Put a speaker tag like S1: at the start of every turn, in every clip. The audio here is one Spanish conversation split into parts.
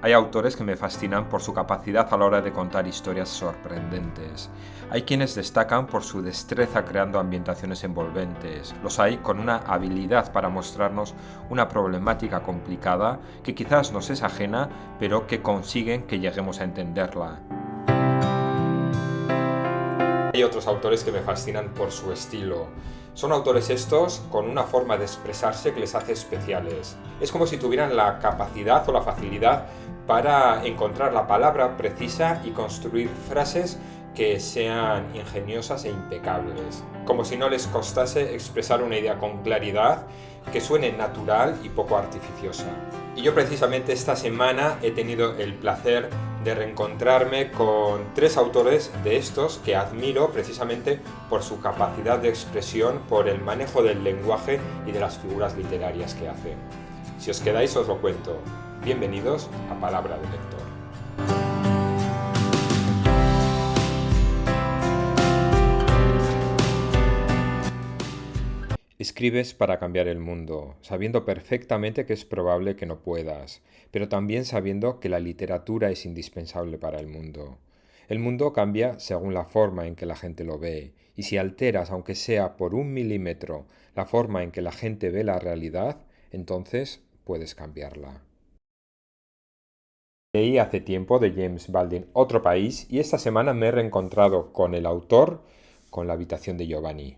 S1: Hay autores que me fascinan por su capacidad a la hora de contar historias sorprendentes. Hay quienes destacan por su destreza creando ambientaciones envolventes. Los hay con una habilidad para mostrarnos una problemática complicada que quizás nos es ajena, pero que consiguen que lleguemos a entenderla. Hay otros autores que me fascinan por su estilo. Son autores estos con una forma de expresarse que les hace especiales. Es como si tuvieran la capacidad o la facilidad para encontrar la palabra precisa y construir frases que sean ingeniosas e impecables. Como si no les costase expresar una idea con claridad, que suene natural y poco artificiosa. Y yo precisamente esta semana he tenido el placer de reencontrarme con 3 autores de estos que admiro precisamente por su capacidad de expresión, por el manejo del lenguaje y de las figuras literarias que hacen. Si os quedáis os lo cuento. Bienvenidos a Palabra del Lector. Escribes para cambiar el mundo, sabiendo perfectamente que es probable que no puedas, pero también sabiendo que la literatura es indispensable para el mundo. El mundo cambia según la forma en que la gente lo ve, y si alteras, aunque sea por 1 milímetro, la forma en que la gente ve la realidad, entonces puedes cambiarla. Leí hace tiempo de James Baldwin Otro país y esta semana me he reencontrado con el autor, con La habitación de Giovanni.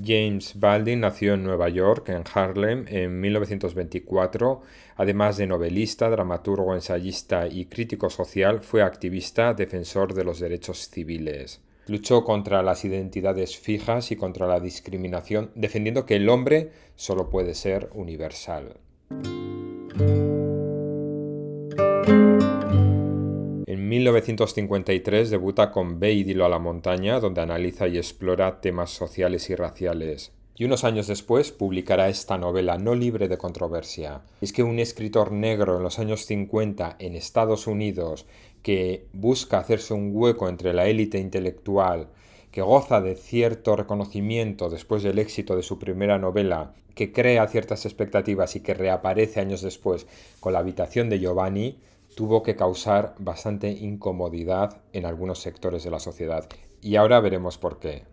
S1: James Baldwin nació en Nueva York, en Harlem, en 1924. Además de novelista, dramaturgo, ensayista y crítico social, fue activista, defensor de los derechos civiles. Luchó contra las identidades fijas y contra la discriminación, defendiendo que el hombre solo puede ser universal. En 1953 debuta con Ve y dilo a la montaña, donde analiza y explora temas sociales y raciales. Y unos años después publicará esta novela no libre de controversia. Es que un escritor negro en los años 50 en Estados Unidos que busca hacerse un hueco entre la élite intelectual, que goza de cierto reconocimiento después del éxito de su primera novela, que crea ciertas expectativas y que reaparece años después con La habitación de Giovanni, tuvo que causar bastante incomodidad en algunos sectores de la sociedad. Y ahora veremos por qué.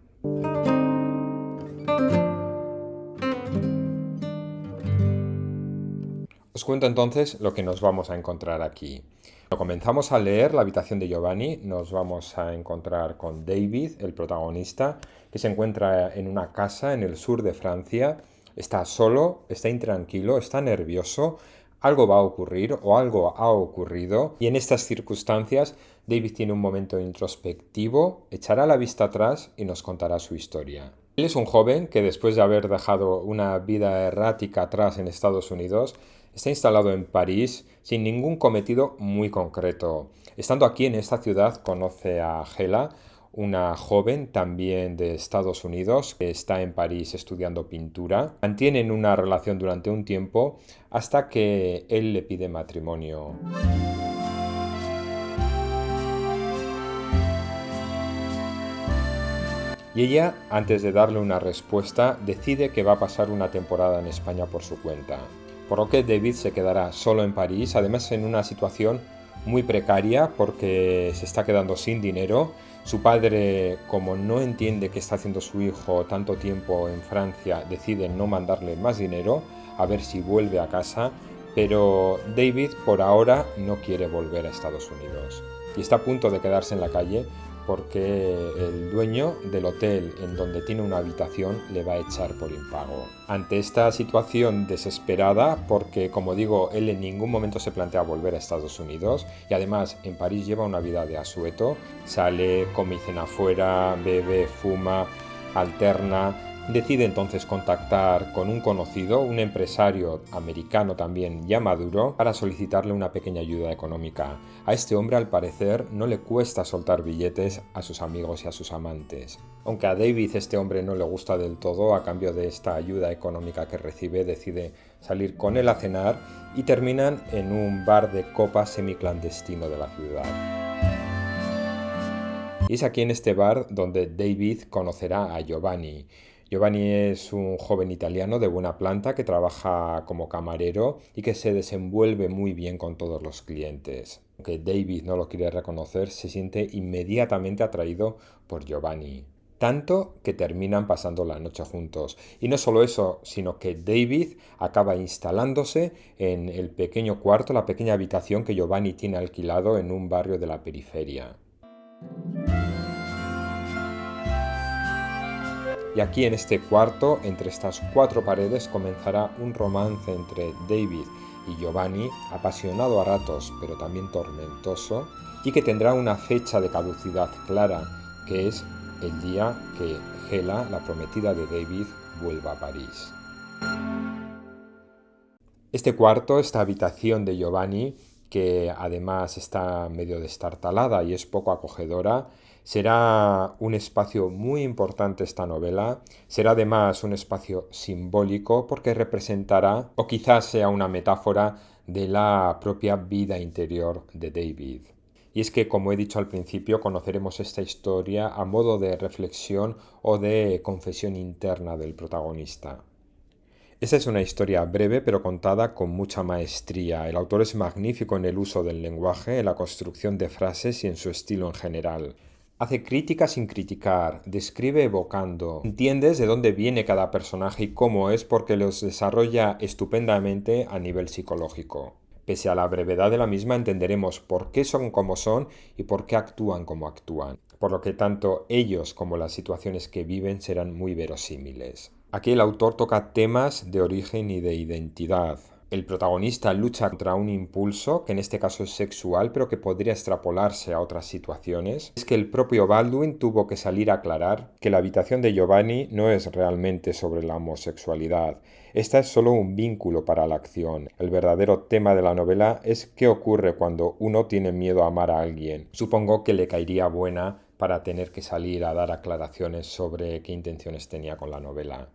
S1: Os cuento entonces lo que nos vamos a encontrar aquí. Cuando comenzamos a leer La habitación de Giovanni, nos vamos a encontrar con David, el protagonista, que se encuentra en una casa en el sur de Francia. Está solo, está intranquilo, está nervioso. Algo va a ocurrir o algo ha ocurrido. Y en estas circunstancias, David tiene un momento introspectivo, echará la vista atrás y nos contará su historia. Él es un joven que después de haber dejado una vida errática atrás en Estados Unidos, está instalado en París sin ningún cometido muy concreto. Estando aquí en esta ciudad conoce a Gela, una joven también de Estados Unidos que está en París estudiando pintura. Mantienen una relación durante un tiempo hasta que él le pide matrimonio. Y ella, antes de darle una respuesta, decide que va a pasar una temporada en España por su cuenta. Por lo que David se quedará solo en París, además en una situación muy precaria porque se está quedando sin dinero. Su padre, como no entiende qué está haciendo su hijo tanto tiempo en Francia, decide no mandarle más dinero, a ver si vuelve a casa, pero David por ahora no quiere volver a Estados Unidos y está a punto de quedarse en la calle porque el dueño del hotel en donde tiene una habitación le va a echar por impago. Ante esta situación desesperada, porque como digo, él en ningún momento se plantea volver a Estados Unidos y además en París lleva una vida de asueto, sale, come y cena afuera, bebe, fuma, alterna. Decide entonces contactar con un conocido, un empresario americano también ya maduro, para solicitarle una pequeña ayuda económica. A este hombre al parecer no le cuesta soltar billetes a sus amigos y a sus amantes. Aunque a David este hombre no le gusta del todo, a cambio de esta ayuda económica que recibe, decide salir con él a cenar y terminan en un bar de copas semiclandestino de la ciudad. Y es aquí en este bar donde David conocerá a Giovanni. Giovanni es un joven italiano de buena planta que trabaja como camarero y que se desenvuelve muy bien con todos los clientes. Aunque David no lo quiere reconocer, se siente inmediatamente atraído por Giovanni. Tanto que terminan pasando la noche juntos. Y no solo eso, sino que David acaba instalándose en el pequeño cuarto, la pequeña habitación que Giovanni tiene alquilado en un barrio de la periferia. Y aquí en este cuarto, entre estas cuatro paredes, comenzará un romance entre David y Giovanni, apasionado a ratos, pero también tormentoso, y que tendrá una fecha de caducidad clara, que es el día que Hela, la prometida de David, vuelva a París. Este cuarto, esta habitación de Giovanni, que además está medio destartalada y es poco acogedora, será un espacio muy importante esta novela, será además un espacio simbólico porque representará, o quizás sea una metáfora, de la propia vida interior de David. Y es que, como he dicho al principio, conoceremos esta historia a modo de reflexión o de confesión interna del protagonista. Esta es una historia breve pero contada con mucha maestría. El autor es magnífico en el uso del lenguaje, en la construcción de frases y en su estilo en general. Hace crítica sin criticar, describe evocando. Entiendes de dónde viene cada personaje y cómo es porque los desarrolla estupendamente a nivel psicológico. Pese a la brevedad de la misma, entenderemos por qué son como son y por qué actúan como actúan, por lo que tanto ellos como las situaciones que viven serán muy verosímiles. Aquí el autor toca temas de origen y de identidad. El protagonista lucha contra un impulso, que en este caso es sexual, pero que podría extrapolarse a otras situaciones. Es que el propio Baldwin tuvo que salir a aclarar que la habitación de Giovanni no es realmente sobre la homosexualidad. Esta es solo un vínculo para la acción. El verdadero tema de la novela es qué ocurre cuando uno tiene miedo a amar a alguien. Supongo que le caería buena para tener que salir a dar aclaraciones sobre qué intenciones tenía con la novela.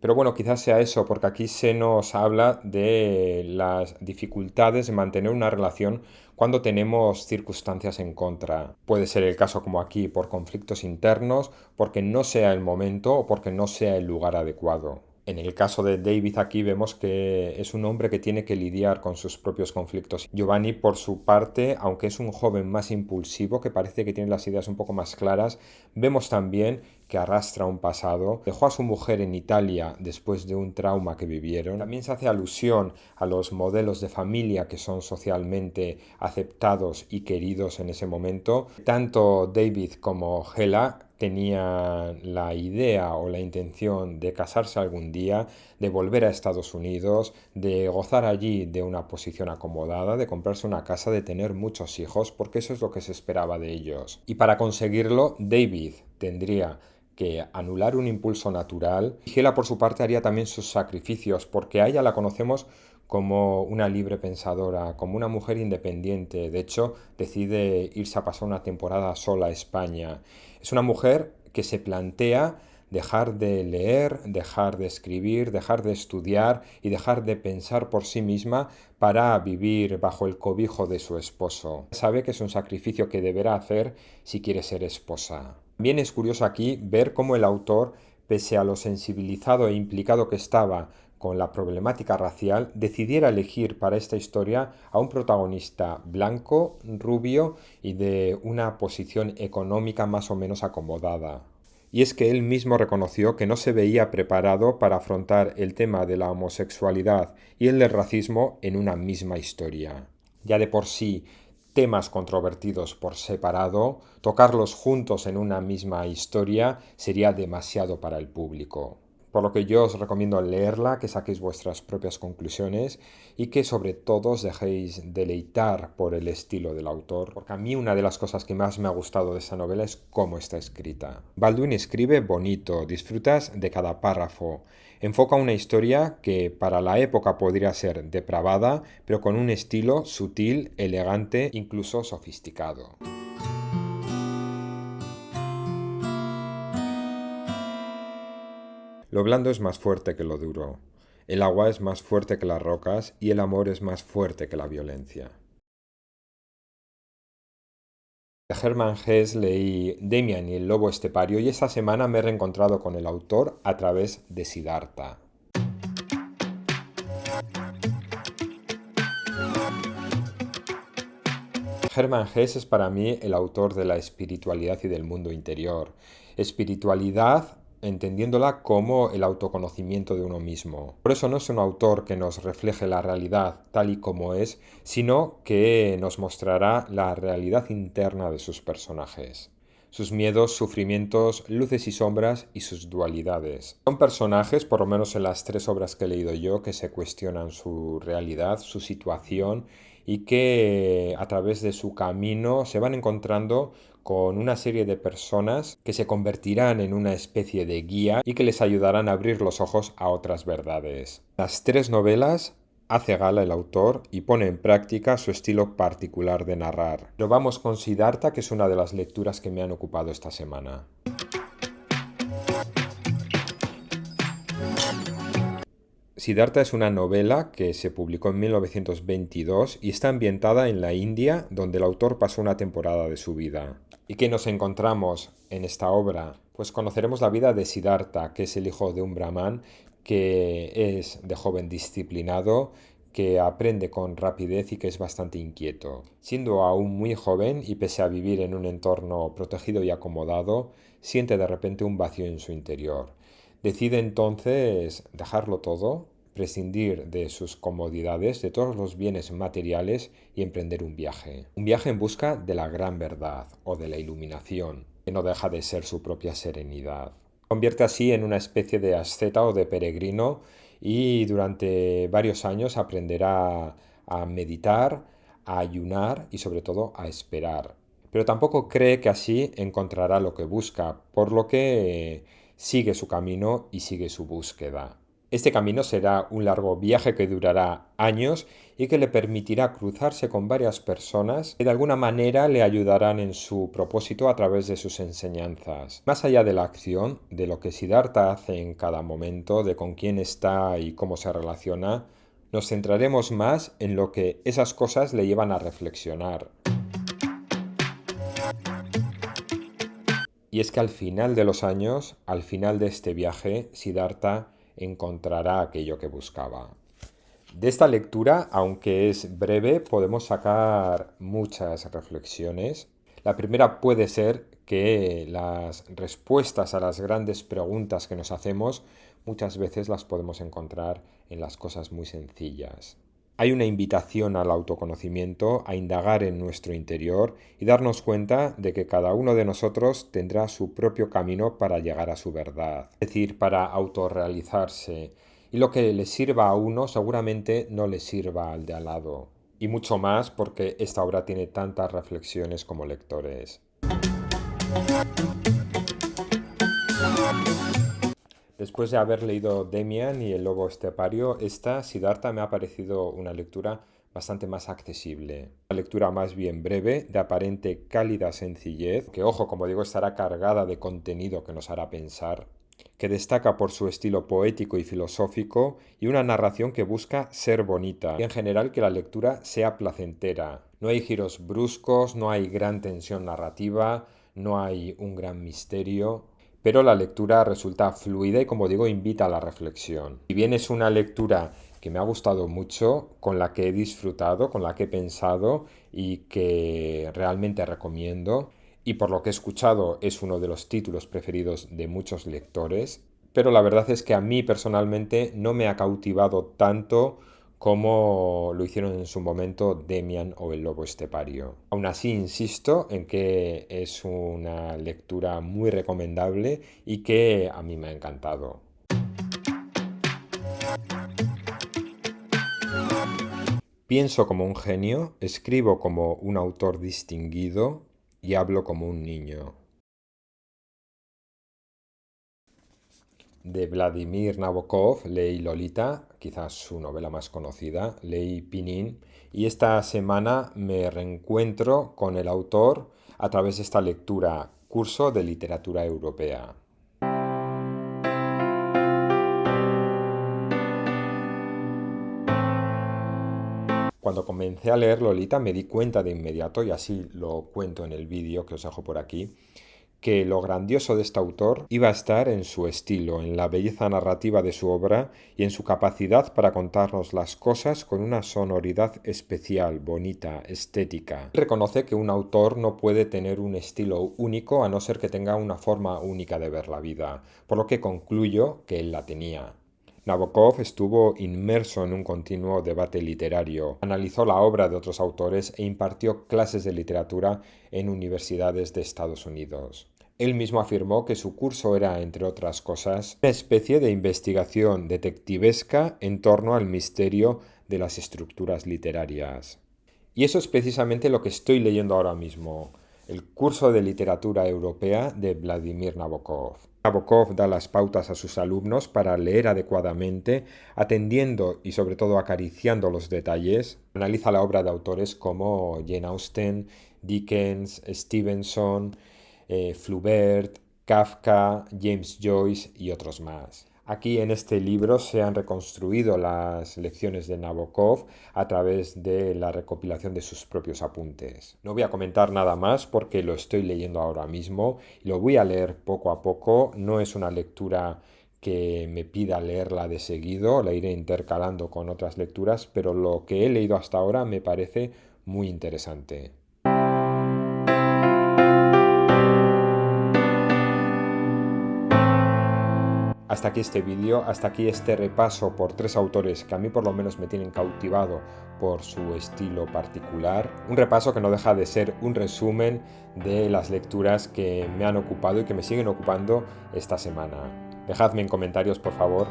S1: Pero bueno, quizás sea eso, porque aquí se nos habla de las dificultades de mantener una relación cuando tenemos circunstancias en contra. Puede ser el caso como aquí por conflictos internos, porque no sea el momento o porque no sea el lugar adecuado. En el caso de David aquí vemos que es un hombre que tiene que lidiar con sus propios conflictos. Giovanni, por su parte, aunque es un joven más impulsivo, que parece que tiene las ideas un poco más claras, vemos también que arrastra un pasado. Dejó a su mujer en Italia después de un trauma que vivieron. También se hace alusión a los modelos de familia que son socialmente aceptados y queridos en ese momento. Tanto David como Hela tenía la idea o la intención de casarse algún día, de volver a Estados Unidos, de gozar allí de una posición acomodada, de comprarse una casa, de tener muchos hijos, porque eso es lo que se esperaba de ellos. Y para conseguirlo, David tendría que anular un impulso natural. Y Hela, por su parte, haría también sus sacrificios, porque a ella la conocemos como una libre pensadora, como una mujer independiente. De hecho, decide irse a pasar una temporada sola a España. Es una mujer que se plantea dejar de leer, dejar de escribir, dejar de estudiar y dejar de pensar por sí misma para vivir bajo el cobijo de su esposo. Sabe que es un sacrificio que deberá hacer si quiere ser esposa. También es curioso aquí ver cómo el autor, pese a lo sensibilizado e implicado que estaba con la problemática racial, decidiera elegir para esta historia a un protagonista blanco, rubio y de una posición económica más o menos acomodada. Y es que él mismo reconoció que no se veía preparado para afrontar el tema de la homosexualidad y el del racismo en una misma historia. Ya de por sí, temas controvertidos por separado, tocarlos juntos en una misma historia sería demasiado para el público. Por lo que yo os recomiendo leerla, que saquéis vuestras propias conclusiones y que sobre todo os dejéis deleitar por el estilo del autor, porque a mí una de las cosas que más me ha gustado de esta novela es cómo está escrita. Baldwin escribe bonito, disfrutas de cada párrafo, enfoca una historia que para la época podría ser depravada, pero con un estilo sutil, elegante, incluso sofisticado. Lo blando es más fuerte que lo duro. El agua es más fuerte que las rocas y el amor es más fuerte que la violencia. De Hermann Hesse leí Demian y el lobo estepario y esta semana me he reencontrado con el autor a través de Siddhartha. Hermann Hesse es para mí el autor de la espiritualidad y del mundo interior. Espiritualidad entendiéndola como el autoconocimiento de uno mismo. Por eso no es un autor que nos refleje la realidad tal y como es, sino que nos mostrará la realidad interna de sus personajes. Sus miedos, sufrimientos, luces y sombras y sus dualidades. Son personajes, por lo menos en las 3 obras que he leído yo, que se cuestionan su realidad, su situación y que a través de su camino se van encontrando con una serie de personas que se convertirán en una especie de guía y que les ayudarán a abrir los ojos a otras verdades. Las 3 novelas hace gala el autor y pone en práctica su estilo particular de narrar. Pero vamos con Siddhartha, que es una de las lecturas que me han ocupado esta semana. Siddhartha es una novela que se publicó en 1922 y está ambientada en la India, donde el autor pasó una temporada de su vida. ¿Y qué nos encontramos en esta obra? Pues conoceremos la vida de Siddhartha, que es el hijo de un brahman, que es de joven disciplinado, que aprende con rapidez y que es bastante inquieto. Siendo aún muy joven y pese a vivir en un entorno protegido y acomodado, siente de repente un vacío en su interior. Decide entonces dejarlo todo, prescindir de sus comodidades, de todos los bienes materiales y emprender un viaje. Un viaje en busca de la gran verdad o de la iluminación, que no deja de ser su propia serenidad. Convierte así en una especie de asceta o de peregrino y durante varios años aprenderá a meditar, a ayunar y sobre todo a esperar. Pero tampoco cree que así encontrará lo que busca, por lo que sigue su camino y sigue su búsqueda. Este camino será un largo viaje que durará años y que le permitirá cruzarse con varias personas que de alguna manera le ayudarán en su propósito a través de sus enseñanzas. Más allá de la acción, de lo que Siddhartha hace en cada momento, de con quién está y cómo se relaciona, nos centraremos más en lo que esas cosas le llevan a reflexionar. Y es que al final de los años, al final de este viaje, Siddhartha encontrará aquello que buscaba. De esta lectura, aunque es breve, podemos sacar muchas reflexiones. La primera puede ser que las respuestas a las grandes preguntas que nos hacemos muchas veces las podemos encontrar en las cosas muy sencillas. Hay una invitación al autoconocimiento, a indagar en nuestro interior y darnos cuenta de que cada uno de nosotros tendrá su propio camino para llegar a su verdad, es decir, para autorrealizarse. Y lo que le sirva a uno seguramente no le sirva al de al lado. Y mucho más porque esta obra tiene tantas reflexiones como lectores. Después de haber leído Demian y el lobo estepario, esta Siddhartha me ha parecido una lectura bastante más accesible. Una lectura más bien breve, de aparente cálida sencillez, que ojo, como digo, estará cargada de contenido que nos hará pensar, que destaca por su estilo poético y filosófico y una narración que busca ser bonita y en general que la lectura sea placentera. No hay giros bruscos, no hay gran tensión narrativa, no hay un gran misterio, pero la lectura resulta fluida y como digo invita a la reflexión. Si bien es una lectura que me ha gustado mucho, con la que he disfrutado, con la que he pensado y que realmente recomiendo, y por lo que he escuchado es uno de los títulos preferidos de muchos lectores, pero la verdad es que a mí personalmente no me ha cautivado tanto como lo hicieron en su momento Demian o el lobo estepario. Aún así insisto en que es una lectura muy recomendable y que a mí me ha encantado. Pienso como un genio, escribo como un autor distinguido y hablo como un niño. De Vladimir Nabokov leí Lolita, quizás su novela más conocida, leí Pinin y esta semana me reencuentro con el autor a través de esta lectura, Curso de Literatura Europea. Cuando comencé a leer Lolita me di cuenta de inmediato, y así lo cuento en el vídeo que os dejo por aquí, que lo grandioso de este autor iba a estar en su estilo, en la belleza narrativa de su obra y en su capacidad para contarnos las cosas con una sonoridad especial, bonita, estética. Reconoce que un autor no puede tener un estilo único a no ser que tenga una forma única de ver la vida, por lo que concluyo que él la tenía. Nabokov estuvo inmerso en un continuo debate literario, analizó la obra de otros autores e impartió clases de literatura en universidades de Estados Unidos. Él mismo afirmó que su curso era, entre otras cosas, una especie de investigación detectivesca en torno al misterio de las estructuras literarias. Y eso es precisamente lo que estoy leyendo ahora mismo, el curso de literatura europea de Vladimir Nabokov. Nabokov da las pautas a sus alumnos para leer adecuadamente, atendiendo y sobre todo acariciando los detalles. Analiza la obra de autores como Jane Austen, Dickens, Stevenson, Flaubert, Kafka, James Joyce y otros más. Aquí en este libro se han reconstruido las lecciones de Nabokov a través de la recopilación de sus propios apuntes. No voy a comentar nada más porque lo estoy leyendo ahora mismo y lo voy a leer poco a poco. No es una lectura que me pida leerla de seguido, la iré intercalando con otras lecturas, pero lo que he leído hasta ahora me parece muy interesante. Hasta aquí este vídeo, hasta aquí este repaso por tres autores que a mí por lo menos me tienen cautivado por su estilo particular. Un repaso que no deja de ser un resumen de las lecturas que me han ocupado y que me siguen ocupando esta semana. Dejadme en comentarios, por favor,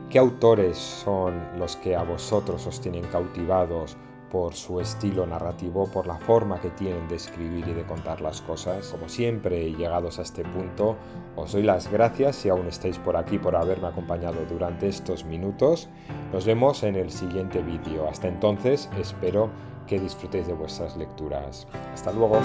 S1: qué autores son los que a vosotros os tienen cautivados por su estilo narrativo, por la forma que tienen de escribir y de contar las cosas. Como siempre, llegados a este punto, os doy las gracias si aún estáis por aquí por haberme acompañado durante estos minutos. Nos vemos en el siguiente vídeo. Hasta entonces, espero que disfrutéis de vuestras lecturas. Hasta luego.